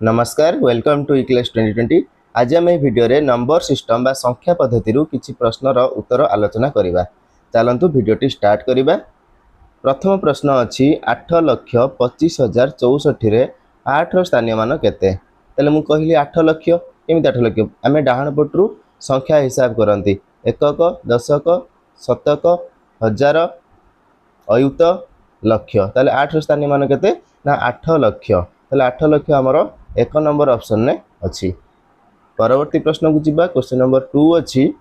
नमस्कार welcome to इक्लेस 2020। आज आम भिडियो रे नंबर सिस्टम बा संख्या पद्धति किछि प्रश्नर उत्तर आलोचना करिबा। चलंतु भिडियोटी स्टार्ट करिबा। प्रथम प्रश्न अछि 8,25,064 रे 8 रो स्थानीय मान केते। तले मु कहली 8 लाख केमिति 8 लाख आमे डाहण पटरू संख्या हिसाब करंती एकक दशक शतक हजार अयुत लक्ष। ताले 8 रो स्थानीय मान केते ना 8 लाख। ताले 8 लाख हमर एक नंबर ऑप्शन ने अच्छी। परवर्ती प्रश्न को जीवा। क्वेश्चन नंबर 2 अच्छी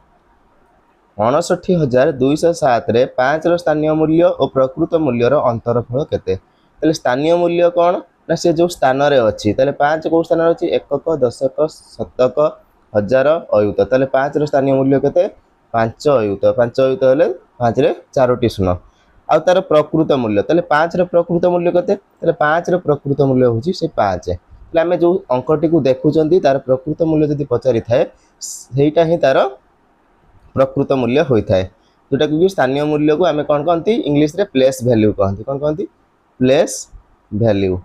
59,207 रे 5 रो स्थानीय मूल्य और प्रकृत मूल्यर अंतरफल केते। ताले स्थानीय मूल्य कौन ना से जो स्थान रे अच्छी ताले 5 को स्थान रे अच्छी एकक दशक शतक हजार अयुत। ताले 5 रो स्थानीय मूल्य केते 5 अयुत। 5 अयुत हेले 5 रे 4टी शून्य आ तार प्रकृत मूल्य ताले 5 रो प्रकृत मूल्य केते। ताले 5 रो प्रकृत मूल्य होची से 5। आम जो अंकटी को देखुं तार प्रकृत मूल्य जब पचारि थाए सेटा ही तार प्रकृत मूल्य होता है जोटा कि स्थानीय मूल्य को आम कौन कहती इंग्लिश रे प्लेस वैल्यू कहती। कौन कहती प्लेस वैल्यू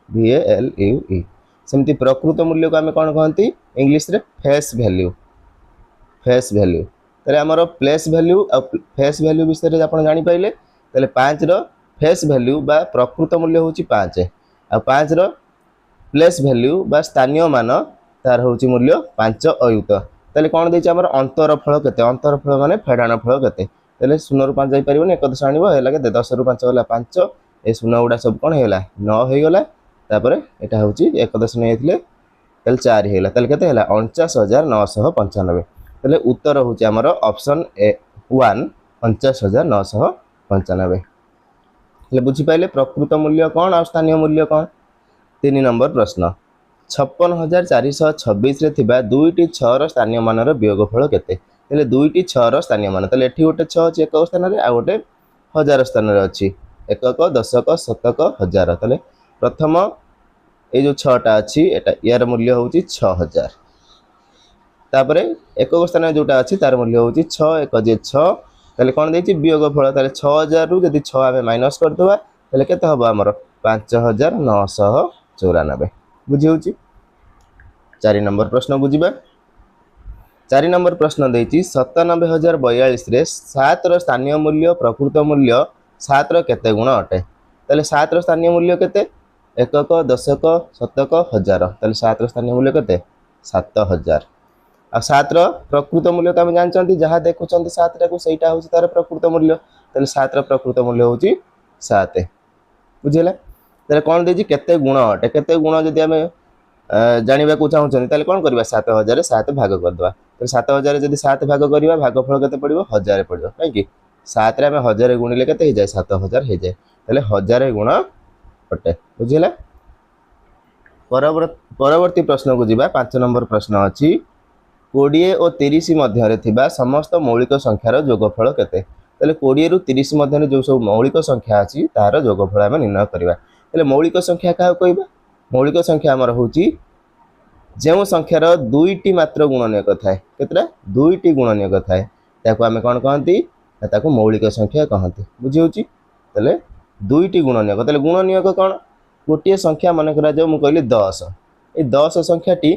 VALUE। सेमती प्रकृत मूल्य को आम कौन कहती इंग्लिश रे फेस वैल्यू। फेस वैल्यू तेरे आमर प्लेस वैल्यू और फेस वैल्यू विषय में आप जापारे तेरे 5 रो फेस वैल्यू बा प्रकृत मूल्य हूँ 5 आ 5 रो प्लेस वैल्यू बा स्थानीय मान तार हूँ मूल्य 5 अयुत। ताले कौन देछि हमर अंतर फल केते। अंतर फल माने फेडाण फल केते। ताले 0 रु 5 जाई परिबो एक दश आनिबो हेला के 10 रु 5 होला 5 ए 0 गुडा सब कोन हेला 9 हे गला। तापरे एटा हूँ एक दश नै हेतिले ताले 4 हेला ताले केते हेला 49,995। ताले उत्तर हूँ हमर ऑप्शन ए 1 49,995। ले बुझी पाइले प्रकृत मूल्य कौन और स्थानीय मूल्य कौन। 3 नंबर प्रश्न 56,426 रे थिबा दुईटी 6 रो स्थानीय मानर वियोगफल केते। तले दुईटी 6 रो स्थानीय मान तले एठी गोटे 6 अछि एक स्थान रे आ गोटे हजार स्थान रे अछि एकक दशक शतक हजार। तले प्रथम ए जो 6 टा अछि एटा यार मूल्य होउची 6000। तापरे एकक स्थान रे जोटा अछि तार मूल्य होउची 6 1 जे 6 तले कोन देछि वियोगफल तले 6000 रु यदि 6 आमे माइनस कर दवा तले केते हबो हमर 5994 बुझी होची। 4 नंबर प्रश्न बुझीबा। 4 नंबर प्रश्न देछि 97,042 रे 7 रो स्थानीय मूल्य प्रकृत मूल्य 7 रो केते गुण अटे। तले 7 रो स्थानीय मूल्य केते एकक दशक शतक हजार। तले 7 रो स्थानीय मूल्य केते 7000 आ 7 रो प्रकृत मूल्य त हम जानचंती जहा देखुचंती 7 टा को सेटा होची तार प्रकृत मूल्य। तले 7 रो प्रकृत मूल्य होची 7 बुझिला। तले कोन देछि केते गुण अटे। केते गुण जदि हमें जानिबा को चाहूचंती ताले कोन करबा 7000 7 भाग कर दवा। तो 7000 जदि 7 भाग करबा भागफल केते पड़िबो 1000 पड़िबो काहे कि 7 रे हमें 1000 गुणिले केते हो जाए 7000 हो जाए। ताले 1000 गुण अटे बुझिला। परवर्ती प्रश्न को जीवा। 5 नंबर प्रश्न अछि 20 और 30 मध्य रे थिबा समस्त मौलिक संख्यार जोगफल केते। ताले 20 रु 30 मध्य रे जो सब मौलिक संख्या अछि तार जोगफल हम निर्णय करबा। ताले मौलिक संख्या का कहबा मौलिक संख्या हमर होची जो संख्यार दुईटी मात्र गुणनीयक थाए केतरा दुईटी गुणनीयक थाए ताको आमे कोन कहंती ताको मौलिक संख्या कहंती बुझी होची। तले दुईटी गुणनीयक तले गुणनीयक कोन गोटे संख्या मन करा जो मु कहली 10 ए 10 संख्याटी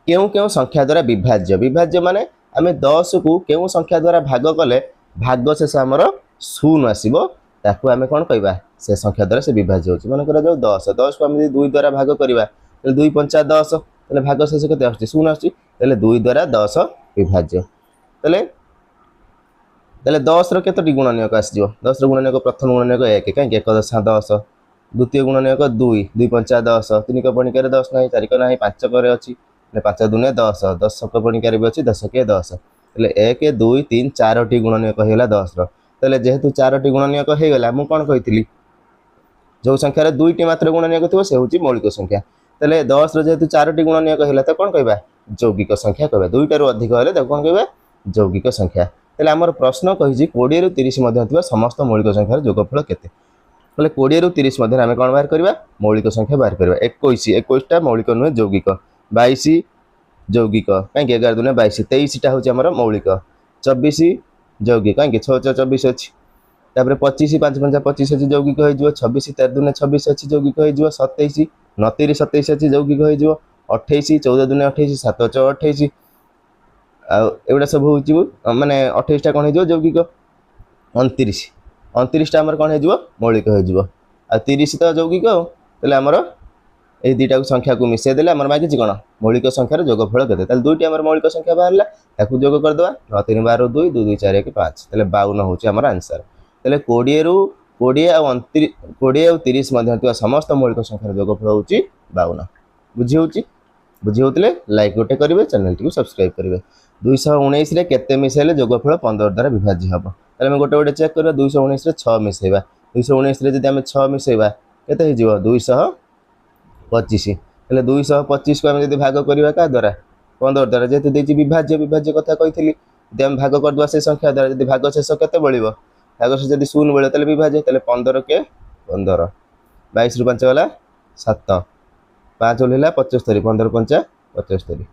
केउ केउ संख्या द्वारा विभाज्य। विभाज्य माने आमे 10 को केउ संख्या द्वारा भाग कले भाग शेष हमर शून्य आसीबो ताको आमे कोन कहबा से संख्या द्वारा से विभाज्य होची। मन करा जो 10 को आमे 2 द्वारा भाग करबा 2 पंचा 10 तले भाग शेष केते आछि शून्य आछि तले 2 द्वारा 10 विभाज्य। तले 10 रो केतोटी गुणनीयक आसीजो 10 रो गुणनीयक प्रथम गुणनीयक 1 काहे 1 दशा 10 द्वितीय गुणनीयक 2 2 पंचा 10 3 को पणिकारे 10 नाही 4 को नाही 5 करे अछि 5 दुने 10 10 को पणिकारे भी अछि 10 के 10 तले 1 2 3 4टी गुणनीयक हेला 10 रो। तले जेहेतु 4टी गुणनीयक हे गेला मु कोन कहितली जो संख्यार दुईटी मात्र गुणनीयक थिबो से होची मौलिक संख्या। तले 10 रो जेहेतु 4टी गुणनीयक हेला त कोन कहबा यौगिक संख्या कहबा। दुईटा रु अधिक हेले त कोन कहबा यौगिक संख्या। तले हमर प्रश्न कहिजी 20 रु 30 मध्य थिबा समस्त मौलिक संख्यार जोगफल केते। तले 20 रु 30 मध्य आमे कोन बाहर करबा मौलिक संख्या बाहर करबा। 21 टा मौलिक नुहे यौगिक 22 यौगिक काहे 11 दुने 22 23 टा होची हमर मौलिक 24 यौगिक काहे 6 6 24 अछि। तापर 25 5 5 25 अछि यौगिक हो जिवो 26 13 दुने 26 अछि यौगिक हो जिवो 27 29 27 ଅଛି ଯୌଗିକ ହେଇଯିବ 28 14 ଦୁନେ 28 7 6 28 ଆଉ ଏଗୁଡ଼ା ସବୁ ହେଉଛି ମାନେ 28ଟା କ'ଣ ହେଇଯିବ ଯୌଗିକ 29 29ଟା ଆମର କ'ଣ ହେଇଯିବ ମୌଳିକ ହେଇଯିବ ଆଉ 30 ତ ଯୌଗିକ ଆଉ ତାହେଲେ ଆମର এই দুইটাକୁ সংখ্যাକୁ মিশাই দেলে আমার মাগিছি কোণ মৌলিক সংখ্যার যোগফল কেতে তাহলে দুইটি আমার মৌলিক সংখ্যা বাহারা তাকে যোগ করেদেবা 9 3 12 2 2 2 4 1 5 তাহলে 52 হচ্ছে আমার আনসার তাহলে 20 রু 20 ଆଉ 30 ମଧ୍ୟ ଥିବା ସମସ୍ତ ମୌଳିକ ସଂଖ୍ୟାର ଯୋଗଫଳ ହେଉଛି 52 ବୁଝି ହେଉଛି ବୁଝି ହେଉଥିଲେ ଲାଇକ୍ ଗୋଟେ କରିବେ ଚ୍ୟାନେଲଟିକୁ ସବସ୍କ୍ରାଇବ୍ କରିବେ 219ରେ କେତେ ମିଶାଇଲେ ଯୋଗଫଳ 15 ଦ୍ୱାରା ବିଭାଜ୍ୟ ହେବ ତାହେଲେ ଆମେ ଗୋଟେ ଗୋଟେ ଚେକ୍ କରିବା 219ରେ 6 ମିଶାଇବା 219ରେ ଯଦି ଆମେ 6 ମିଶାଇବା କେତେ ହେଇଯିବ 225 ହେଲେ 225କୁ ଆମେ ଯଦି ଭାଗ କରିବା କାହା ଦ୍ୱାରା 15 ଦ୍ୱାରା ଯେହେତୁ ଦେଇଛି ବିଭାଜ୍ୟ କଥା କହିଥିଲି ଯଦି ଆମେ ଭାଗ କରିଦେବା ସେ ସଂଖ୍ୟା ଦ୍ୱାରା ଯଦି ଭାଗ ଶେଷ କେତେ ବଳିବ ଭାଗ ଶେଷ ଯଦି 0 ବଳିବ ତାହେଲେ ବିଭାଜ୍ୟ ତାହେଲେ 15 କେ 15 22 ରୁ 5 ଗଲା 7 5 ଓହ୍ଲେଇଲା 75 15 5 75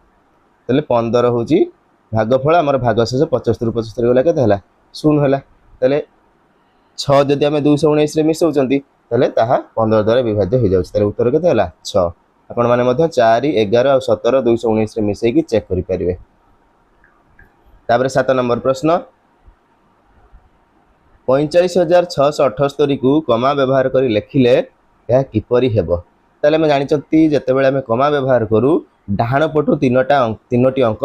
ତାହେଲେ 15 ହେଉଛି ଭାଗଫଳ ଆମର ଭାଗ ଶେଷ 75 ରୁ 75 ଗଲା କେତେ ହେଲା 0 ହେଲା ତାହେଲେ 6 ଯଦି ଆମେ 219ରେ ମିଶାଉଛନ୍ତି ତାହେଲେ ତାହା 15 ଦ୍ୱାରା ବିଭାଜ୍ୟ ହୋଇଯାଉଛି ତାହେଲେ ଉତ୍ତର କେତେ ହେଲା 6 ଆପଣମାନେ ମଧ୍ୟ 4 11 ଆଉ 17 219ରେ ମିଶାଇକି ଚେକ୍ କରିପାରିବେ ତାପରେ 7 ନମ୍ବର ପ୍ରଶ୍ନ 45,678କୁ କମା ବ୍ୟବହାର କରି ଲେଖିଲେ ଏହା କିପରି ହେବ ତାହେଲେ ଆମେ ଜାଣିଛନ୍ତି ଯେତେବେଳେ ଆମେ କମା ବ୍ୟବହାର କରୁ ଡାହାଣ ପଟୁ ତିନୋଟି ଅଙ୍କ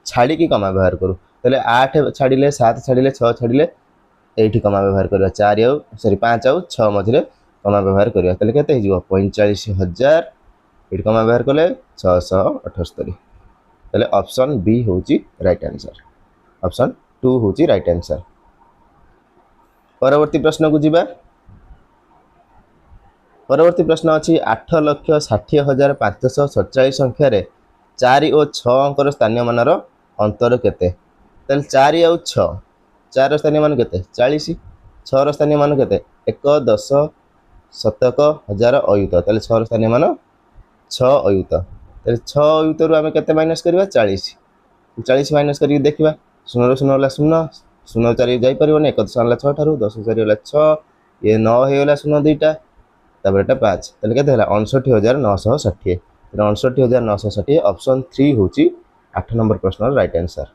ଛାଡ଼ିକି କମା ବ୍ୟବହାର କରୁ ତାହେଲେ 8 ଛାଡ଼ିଲେ 7 ଛାଡ଼ିଲେ 6 ଛାଡ଼ିଲେ এইটি কমা ব্যবহার করা 5 ଆଉ 6 মধ্যে কমা ব্যবহার করা তাহলে কেতে হয়ে 45,000 এটি কমা ব্যবহার কলে 678 তাহলে অপশন বি হচ্ছে রাইট आंसर অপশন 2 হচ্ছে রাইট आंसर পরবর্তী প্রশ্নকু যা পরবর্তী প্রশ্ন আছে 8,60,547 সংখ্যার 4 ও 6 অঙ্কর স্থানীয় মানর অন্তর কেতে তাহলে 4 ଆଉ 6 4 স্থানীয় মান কেতে 40 6 স্থানীয় মান কেতে 1 10 শতক হাজার অયુତ তাহলে 6 স্থানীয় মান 6 অયુତ তাহলে 6 অયુতରୁ ଆମେ କେତେ ମାଇନସ୍ କରିବା 40 ମାଇନସ୍ କରିକି ଦେଖିବା 0 ରୁ 0 ହେଲା 0 0 4 ଯାଇପାରିବନି 1 10 ହେଲା 6 ଠାରୁ 10 4 ହେଲା 6 ଏ 9 ହେଇଗଲା 0 2ଟା ତାପରେ এটা 5 ତାହେଲେ କେତେ ହେଲା 59,960 ତାହେଲେ 59,960 ଅପସନ୍ 3 ହେଉଛି 8 ନମ୍ବର ପ୍ରଶ୍ନର ରାଇଟ୍ आंसर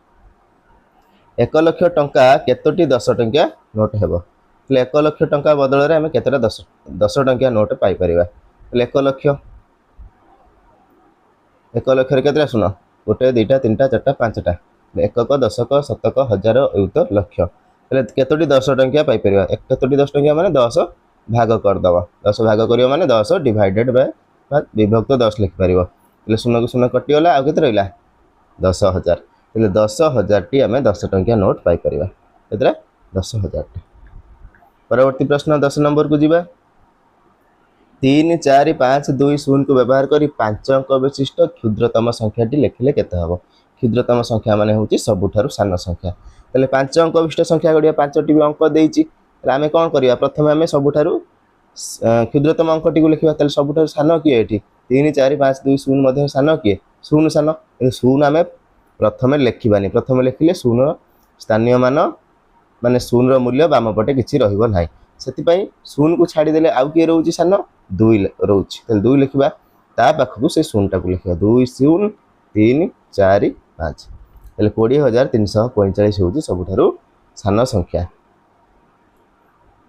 1 ଲକ୍ଷ ଟଙ୍କା କେତୋଟି 10 ଟଙ୍କିଆ ନୋଟ୍ ହେବ ତାହେଲେ 1 ଲକ୍ଷ ଟଙ୍କା ବଦଳରେ ଆମେ କେତେଟା 10 ଟଙ୍କିଆ ନୋଟ୍ ପାଇପାରିବା ତାହେଲେ 1 ଲକ୍ଷରେ କେତେଟା ଶୁଣ 1 2ଟା 3ଟା 4ଟା 5ଟା ଏକକ ଦଶକ ଶତକ ହଜାର ଅୟୁତ ଲକ୍ଷ ତାହେଲେ କେତୋଟି 10 ଟଙ୍କିଆ ପାଇପାରିବା କେତୋଟି 10 ଟଙ୍କିଆ ମାନେ 10 ଭାଗ କରିଦେବା 10 ଭାଗ କରିବ ମାନେ 10 ଡିଭାଇଡେଡ୍ ବାଇ ବିଭକ୍ତ 10 ଲେଖିପାରିବ ତାହେଲେ 0 କୁ 0 କଟିଗଲା ଆଉ କେତେ ରହିଲା 10,000 ତାହେଲେ 10,000ଟି ଆମେ 10 ଟଙ୍କିଆ ନୋଟ୍ ପାଇପାରିବା ଏଥିରେ 10,000ଟି ପରବର୍ତ୍ତୀ ପ୍ରଶ୍ନ 10 ନମ୍ବରକୁ ଯିବା 3 4 5 2 0କୁ ବ୍ୟବହାର କରି 5 ଅଙ୍କ ବିଶିଷ୍ଟ କ୍ଷୁଦ୍ରତମ ସଂଖ୍ୟାଟି ଲେଖିଲେ କେତେ ହେବ କ୍ଷୁଦ୍ରତମ ସଂଖ୍ୟା ମାନେ ହେଉଛି ସବୁଠାରୁ ସାନ ସଂଖ୍ୟା ତାହେଲେ 5 ଅଙ୍କ ବିଶିଷ୍ଟ ସଂଖ୍ୟା ଗୁଡ଼ିକ 5ଟି ବି ଅଙ୍କ ଦେଇଛି ତାହେଲେ ଆମେ କ'ଣ କରିବା ପ୍ରଥମେ ଆମେ ସବୁଠାରୁ କ୍ଷୁଦ୍ରତମ ଅଙ୍କଟିକୁ ଲେଖିବା ତାହେଲେ ସବୁଠାରୁ ସାନ କିଏ ଏଠି 3 4 5 2 0 ମଧ୍ୟ ସାନ କିଏ 0 ସାନ କିନ୍ତୁ 0 ଆମେ ପ୍ରଥମେ ଲେଖିବାନି ପ୍ରଥମେ ଲେଖିଲେ 0ର ସ୍ଥାନୀୟ ମାନ ମାନେ 0ର ମୂଲ୍ୟ ବାମ ପଟେ କିଛି ରହିବ ନାହିଁ ସେଥିପାଇଁ 0କୁ ଛାଡ଼ିଦେଲେ ଆଉ କିଏ ରହୁଛି ସାନ 2 ରହୁଛି ତାହେଲେ 2 ଲେଖିବା ତା ପାଖକୁ ସେ 0ଟାକୁ ଲେଖିବା 2 0 3 4 5 ତାହେଲେ 20,345 ହେଉଛି ସବୁଠାରୁ ସାନ ସଂଖ୍ୟା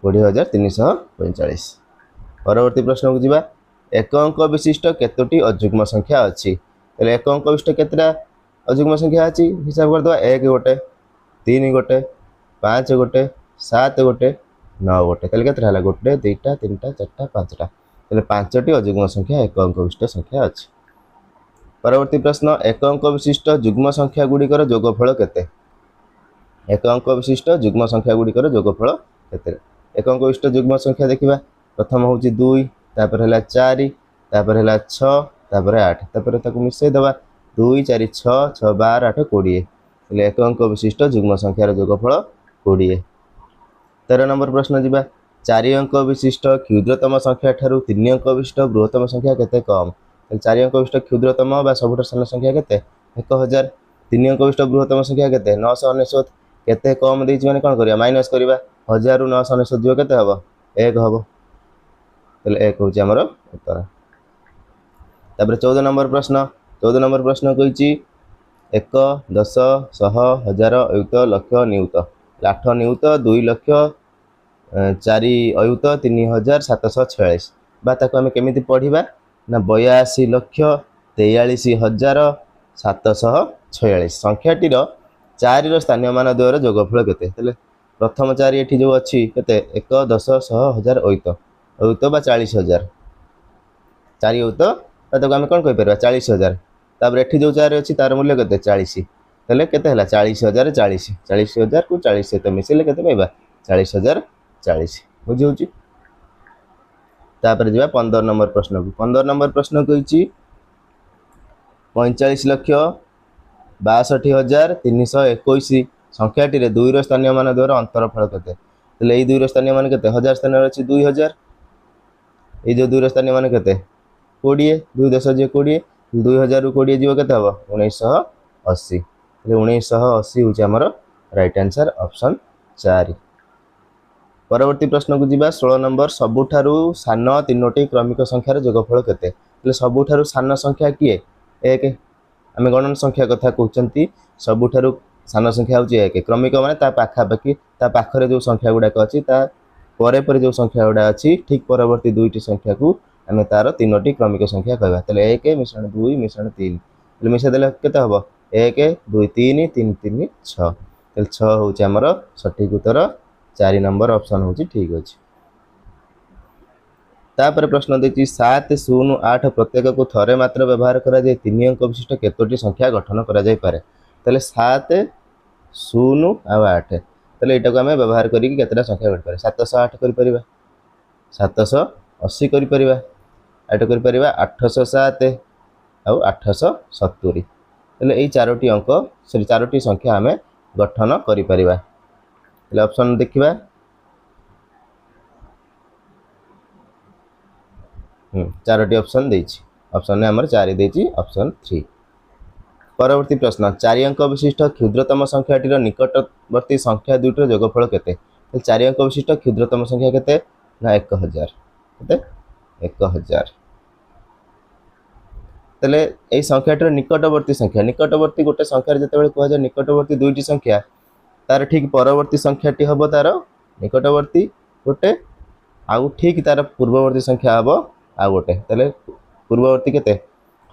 20,345 ପରବର୍ତ୍ତୀ ପ୍ରଶ୍ନକୁ ଯିବା ଏକ ଅଙ୍କ ବିଶିଷ୍ଟ କେତୋଟି ଅଯୁଗ୍ମ ସଂଖ୍ୟା ଅଛି ତାହେଲେ ଏକ ଅଙ୍କ ବିଶିଷ୍ଟ କେତେଟା ଅଯୁଗ୍ମ ସଂଖ୍ୟା ଅଛି ହିସାବ କରିଦେବା 1 ଗୋଟେ 3 ଗୋଟେ 5 ଗୋଟେ 7 ଗୋଟେ 9 ଗୋଟେ ତାହେଲେ କେତେଟା ହେଲା 1 2ଟା 3ଟା 4ଟା 5ଟା ତାହେଲେ 5ଟି ଅଯୁଗ୍ମ ସଂଖ୍ୟା ଏକ ଅଙ୍କ ବିଶିଷ୍ଟ ସଂଖ୍ୟା ଅଛି ପରବର୍ତ୍ତୀ ପ୍ରଶ୍ନ ଏକ ଅଙ୍କ ବିଶିଷ୍ଟ ଯୁଗ୍ମ ସଂଖ୍ୟା ଗୁଡ଼ିକର ଯୋଗଫଳ କେତେ ଏକ ଅଙ୍କ ବିଶିଷ୍ଟ ଯୁଗ୍ମ ସଂଖ୍ୟା ଗୁଡ଼ିକର ଯୋଗଫଳ କେତେ ଏକ ଅଙ୍କ ବିଶିଷ୍ଟ ଯୁଗ୍ମ ସଂଖ୍ୟା ଦେଖିବା ପ୍ରଥମ ହେଉଛି 2 ତାପରେ ହେଲା 4 ତାପରେ ହେଲା 6 ତାପରେ 8 ତାପରେ ତାକୁ ମିଶାଇ ଦେବା 2 4 6 6 12 8 20 ତାହେଲେ ଏକ ଅଙ୍କ ବିଶିଷ୍ଟ ଯୁଗ୍ମ ସଂଖ୍ୟାର ଯୋଗଫଳ 20 13 ନମ୍ବର ପ୍ରଶ୍ନ ଯିବା 4 ଅଙ୍କ ବିଶିଷ୍ଟ କ୍ଷୁଦ୍ରତମ ସଂଖ୍ୟା ଠାରୁ 3 ଅଙ୍କ ବିଶିଷ୍ଟ ବୃହତ୍ତମ ସଂଖ୍ୟା କେତେ କମ୍ ତାହେଲେ 4 ଅଙ୍କ ବିଶିଷ୍ଟ କ୍ଷୁଦ୍ରତମ ବା ସବୁଠାରୁ ସାନ ସଂଖ୍ୟା କେତେ 1000 3 ଅଙ୍କ ବିଶିଷ୍ଟ ବୃହତ୍ତମ ସଂଖ୍ୟା କେତେ 999 କେତେ କମ୍ ଦେଇଛି ମାନେ କ'ଣ କରିବା ମାଇନସ୍ କରିବା 1000 ରୁ 999 ଯିବ କେତେ ହେବ 1 ହେବ ତାହେଲେ 1 ହେଉଛି ଆମର ଉତ୍ତର तापर 14 नंबर प्रश्न 14 नंबर प्रश्न कही 1 10 100 1000 अयुत लक्ष नियुत 8 नियुत 2 लक्ष 4 अयुत 3746 बा ताको आम केमी पढ़ा ना 82 लक्ष 43,746 संख्याटीर 4 स्थानीय मान द्वयर जोगफल केते प्रथम 4 ये जो अच्छी केते 1 10 100 1000 अयुत अयुत बा 40,000 4 अयुत ताको आम कौन कहीपर 40,000 तापर एठी जो 4 अच्छी तार मूल्य केते 40 तेल केते 40,000 40 40,000 को 40 सहित मिसेले केते पाइबा 40,000 40 बुझी तापर जा 15 नंबर प्रश्न को 15 नंबर प्रश्न कही 45 लक्ष 62,321 संख्याटी 2 स्थानीय मान द्वारा अंतरफल केते ये 2 स्थानीय मान केते 1000 स्थान अच्छी 2000 ये जो 2 स्थानीय मान केते 20 2 10 जे 20 2000 रु 20 जीव केते हबो 1980 1980 होची हमर राइट आंसर ऑप्शन 4। परवर्ती प्रश्न को जीवा 16 नंबर सबुठारु सान तीनोटी क्रमिक संख्यार जोगफल केते सबुठारु सान संख्या किए 1 आम गणन संख्या कथा कहते सबुठारु सान संख्या हूँ 1 क्रमिक माने ता पाखापाखि ता पाखरे जो संख्या गुड़ाक अच्छी ता परे परे जो संख्या गुड़ा अच्छी ठीक परवर्ती दुईटी संख्या को आम तार तीनोटी क्रमिक संख्या कहवा तेल 1 मिश्रण 2 मिश्रण 3 मिसाइदेले केते हम 1 2 3 3 3 6 तेल 6 हूँ आमर सठिक उत्तर 4 नंबर ऑप्शन हूँ ठीक अच्छे। तापर प्रश्न देखिए 7 0 8 प्रत्येक को थरे मात्र व्यवहार करा जाए 3 अंक विशिष्ट केतोटी संख्या गठन करा जाय पारे 7 0 और 8 तेल यहाँ आम व्यवहार करके केतटा संख्या गढ़ 708 कर 780 कर 807 और 870 ये 4टी अंक सॉरी 4टी संख्या आम गठन कर ऑप्शन देखा 4टी ऑप्शन देछि ऑप्शन ने हमर 4 देछि ऑप्शन 3। परवर्ती प्रश्न 4 अंक विशिष्ट क्षुद्रतम संख्याटीर निकटवर्ती संख्या दुईटर जोगफल केते 4 अंक विशिष्ट क्षुद्रतम संख्या केते ना 1000 केते 1000 तेले एई संख्याटीर निकटवर्ती संख्या गोटे संख्या जेतेबेले कहै जाय निकटवर्ती दुईटी संख्या तार ठीक परवर्ती संख्याटी हबो तार निकटवर्ती गोटे आउ ठीक तार पूर्ववर्ती संख्या हबो आ गोटे तेल पूर्ववर्ती केते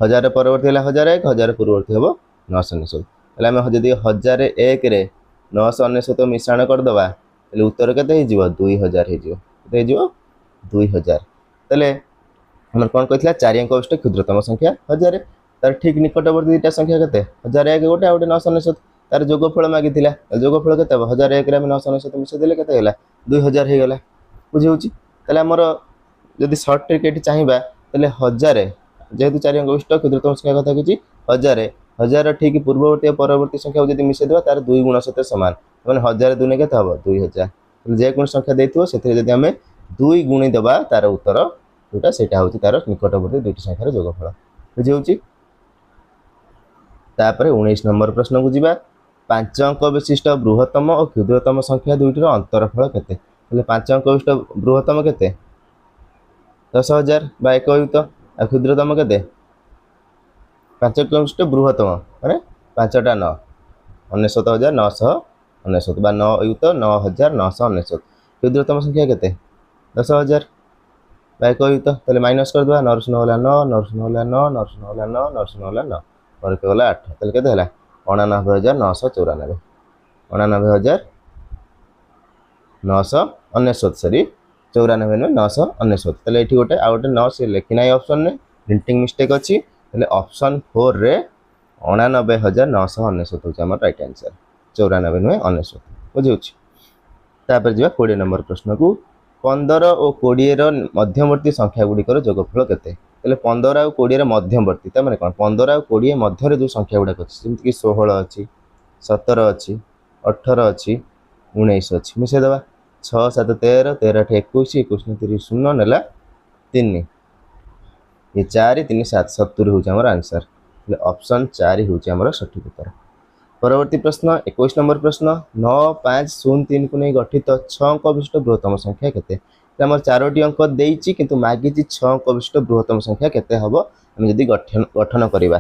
1000 परवर्ती है 1001 1000 पूर्ववर्ती हम 999 तेल आम जदि 1001 रे 999 मिश्रण करदे उत्तर के 2000 हो 2000 तेल आम कौन कहला 4 अंक विशिष्ट क्षुद्रतम संख्या 1000 तार ठीक निकटवर्ती दुईटा संख्या के 1001 गोटे आ गोटे 999 तार जोगफल मागी जोगफल के 1001 आम 999 मिसेदेले के 2000 हो गला बुझी आमर जदि सर्ट ट्रिक ये चाहिए तेल 1000 जेहेतु 4 अंक विशिष्ट क्षुद्रतम संख्या कथा कि 1000 ठीक पूर्ववर्ती और परवर्ती संख्या जब मिसेदेवा तार 2 गुण सहित सामान मैंने 1000 दुने के 2000 जेको संख्या देते से आम 2 गुणी देवा तार उत्तर जोटा से हूँ तार निकटवर्ती दुईटी संख्यार जोगफल बुझी तापर 19 नंबर प्रश्न को जीवा 5 अंक विशिष्ट बृहत्तम और क्षुद्रतम संख्या दुईटर अंतरफल केते 5 अंक विशिष्ट बृहत्तम केते 10,000 बा 1 अयुत आ क्षुद्रतम केते 5 अंक विशिष्ट बृहत्तम माने 5टा 9 99,999 बा 9 अयुत 9,999 क्षुद्रतम संख्या केते 10,000 बा 1 अयुत तेल माइनस कर दवा 9 9 9 9 9 9 9 9 9 9 9 और के गला 8 तेल केते हला 89,994 89,999 सॉरी 94,999 तेल ये गोटे आ गोटे 9 से लिखी ना ऑप्शन ने प्रिंटिंग मिस्टेक अच्छी ऑप्शन 4 रे 89,999 होची हमर राइट आंसर 94 नुहे 99 बुझी तापर जीवा 20 नंबर प्रश्न को 15 और 20 रो मध्यवर्ती संख्या गुड़िकर जोगफल केते 15 और 20 मध्यवर्ती तमाने कौन 15 और 20 मध्य जो संख्या गुड़ाक अच्छी जमीक 16 अच्छी 17 अच्छी 18 अच्छी 19 अच्छी मिसेदेवा 6 7 13 13 21 21 30 0 नेला 3 ये 4 3 7 70 हूँ आमर आंसर ऑप्शन 4 हूँ आमर सठिक उत्तर। परवर्ती प्रश्न 21 नंबर प्रश्न 9 5 0 3 को नहीं गठित 6 अंक विशिष्ट बृहत्तम संख्या केते आमर 4टी अंक देइछि किंतु मागिछि 6 अंक विशिष्ट बृहत्तम संख्या केते हबो हम जदि गठन करिबा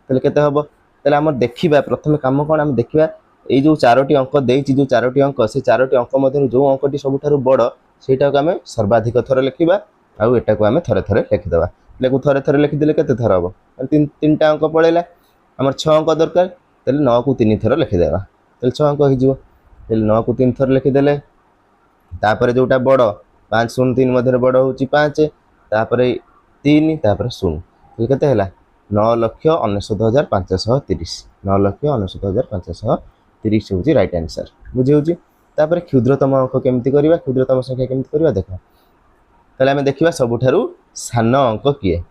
तले केते हबो तले आमर देखिबा प्रथम काम कोन हम देखिबा ए जो 4टी अंक देइछि जो 4टी अंक से 4टी अंक मध्ये जो अंकटी सबुठारु बड़ सेटा को आमे सर्वाधिक थर लिखिबा आउ एटा को आमे थरे थरे लिखि देबा लेकु थरे थरे लिखि देले केते थर हबो तीनटा अंक पळेला आमर 6 अंक दरकार तले 9 को 3 थर लिखि देबा तले 6 अंक हि जिवो तले 9 को 3 थर लिखि देले तापर जोटा बड़ 5 0 3 मध्ये बड़ होची 5 तापर 3 तापर 0 तले केते हला 9,99,530 9,99,530 होची राइट आंसर बुझी होची तापर क्षुद्रतम अंक केमती करबा क्षुद्रतम संख्या केमती करबा देखो तले हमें देखिबा सबुठारु सान अंक किए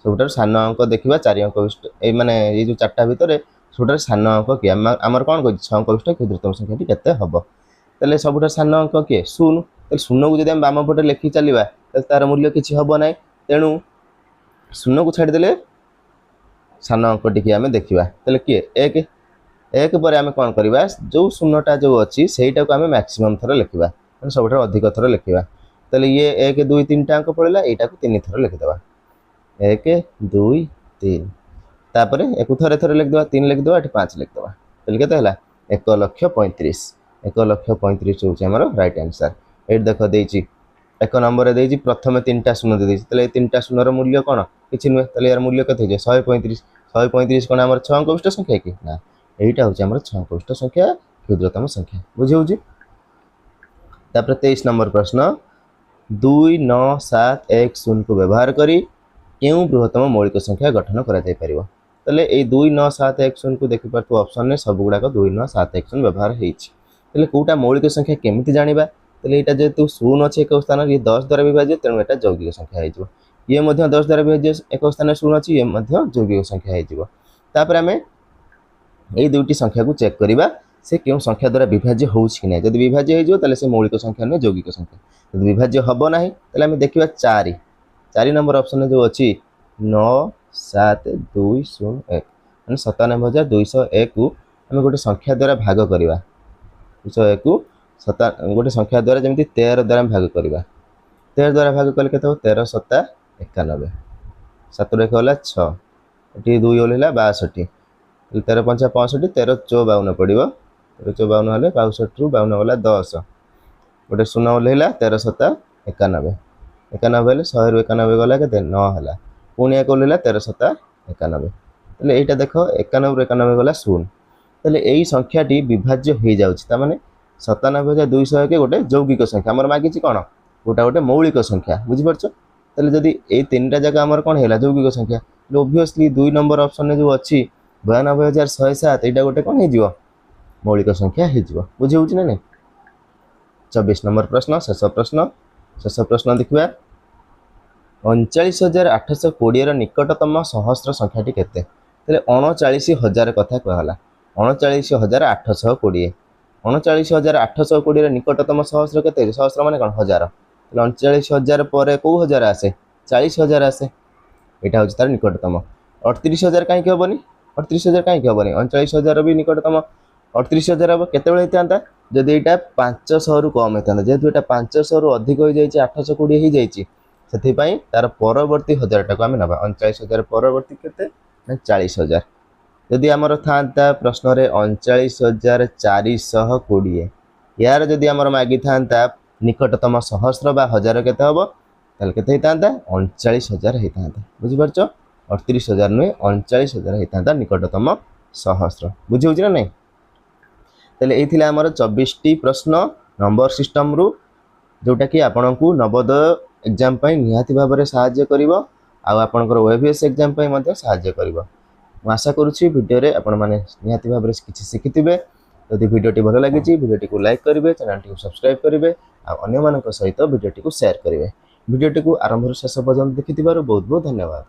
सबुठारु सान अंक देखिबा 4 अंक विशिष्ट ए माने ए जो चारटा भितरे सबुठारु सान अंक किए हमर कोन कहै 6 अंक विशिष्ट क्षुद्रतम संख्याटी केते हबो तले सबुठारु सान अंक किए 0 तले 0 को जदि हम बाम पटे लिखि चलिबा तले तार मूल्य किछि हबो नै तेनु 0 को छाडी देले सान अंक टिके आमे देखिबा तले किए 1 1 पर आमे कोन करबा जो 0टा जो अछि सेटा को आमे मैक्सिमम थर लिखिबा माने सबुठारु अधिक थर लिखिबा तले ये 1 2 3 टा अंक पड़ेला एटा को 3 थर लिख देबा 1 2 3 तापरे एक थरे थरे लिख देबा 3 लिख देबा एठी 5 लिख देबा तले केते हला 1,35,000 होची हमर राइट आंसर एट देखो देइची एक नंबर रे देइची प्रथमे 3टा शून्य दे देइची तले 3टा शून्य रो मूल्य कोन किछि नुए तले यार मूल्य कते जे 135 कोन हमर 6 अंक विशिष्ट संख्या की ना एटा होची हमर 6 अंक विशिष्ट संख्या क्षुद्रतम संख्या बुझी होची तापर 23 नंबर प्रश्न 29710 को व्यवहार करी केउ बृहत्तम मौलिक संख्या गठन करा जाय परिबो तले ए 29710 को देखि परतो ऑप्शन ने सब गुडा को 29710 व्यवहार हेछि तले कोटा मौलिक संख्या केमिति जानिबा तले एटा जेतु 0 अछि एक स्थान ये 10 द्वारा विभाज्य तेनु एटा यौगिक संख्या हेजिवो ये मध्ये 10 द्वारा विभाज्य एक स्थान 0 अछि ये मध्ये यौगिक संख्या हेजिवो तापर हमें ए दुईटी संख्या को चेक करिबा से केउ संख्या द्वारा विभाज्य होउछि कि नै जदि विभाज्य हेजिवो तले से मौलिक संख्या नै यौगिक संख्या जदि विभाज्य हबो नाही तले हम देखिबा 4 नंबर ऑप्शन जो अछि 97201 माने 97201 को हम गोटे संख्या द्वारा भाग करिबा 201 को गोटे संख्या द्वारा जेमति 13 द्वारा भाग करिबा 13 द्वारा भाग कले केते हो 13 7 91 7 रे होला 6 एटी 2 होलेला 62 13 5 65 13 54 पड़िबो 54 हले 62 रु 52 होला 10 गोटे 0 होलेला 13 7 91 91 हेले 100 रु 91 गला केते 9 हला पुणी एक होलेला 13 7 91 तले एटा देखो 91 रु 91 गला 0 तले एई संख्याटी विभाज्य हो जाउछि त माने 97201 के गोटे यौगिक संख्या हमर मागिछि कोन गोटे मौलिक संख्या बुझि परछो तले जदि ए तीनटा जगह हमर कोन हैला यौगिक संख्या ऑब्वियसली 2 नंबर ऑप्शन ने जो अछि 92107 एटा गोटे कोन हे जिवो मौलिक संख्या हे जिवो बुझि होछि ना नै 24 नंबर प्रश्न शेष प्रश्न देखिबा 39820 रो निकटतम सहस्र संख्याटी केते तले 39000 कथा कहला 39820 39820 रो निकटतम सहस्र केते सहस्र माने कोन हजार 39000 परे को हजार आसे 40000 आसे एटा होछि तार निकटतम 38000 काहे के होबनी 38000 काहे के होबनी 39000 भी निकटतम 38000 अब केते बेले हेतांता जदि एटा 500 रु कम हेतांता जेतु एटा 500 रु अधिक होई जाईची 820 ही जाईची सेथि पई तार परवर्ती 1000 टाको हम नबा 39000 परवर्ती केते 40000 यदि हमर थांता प्रश्न रे 39420 यार जदि हमर मागी थांता निकटतम सहस्र बा हजार केते हबो तल केते हेतांता 39000 हेतांता बुझि परछो 38000 नुए 39000 हेतांता निकटतम सहस्र बुझि होछि ना नै तले एथिला हमर 24 टी प्रश्न नंबर सिस्टम रु जोटा कि आपनकू नवोदय एग्जाम पई निहाती भाबरे सहाय्य करिवो आ आपनकर ओएबीएस एग्जाम पई मध्ये सहाय्य करिवो आशा करूछि वीडियो रे आपण माने निहाती भाबरे किछि सिखिथिबे यदि वीडियोटी भलो लागिछि वीडियोटी को लाइक करिवे चैनलटी को सब्सक्राइब करिवे आ अन्य मानक सहित वीडियोटी को शेयर करिवे वीडियोटी को आरंभ रु शेष पर्यंत देखिथिबारु बहुत बहुत धन्यवाद।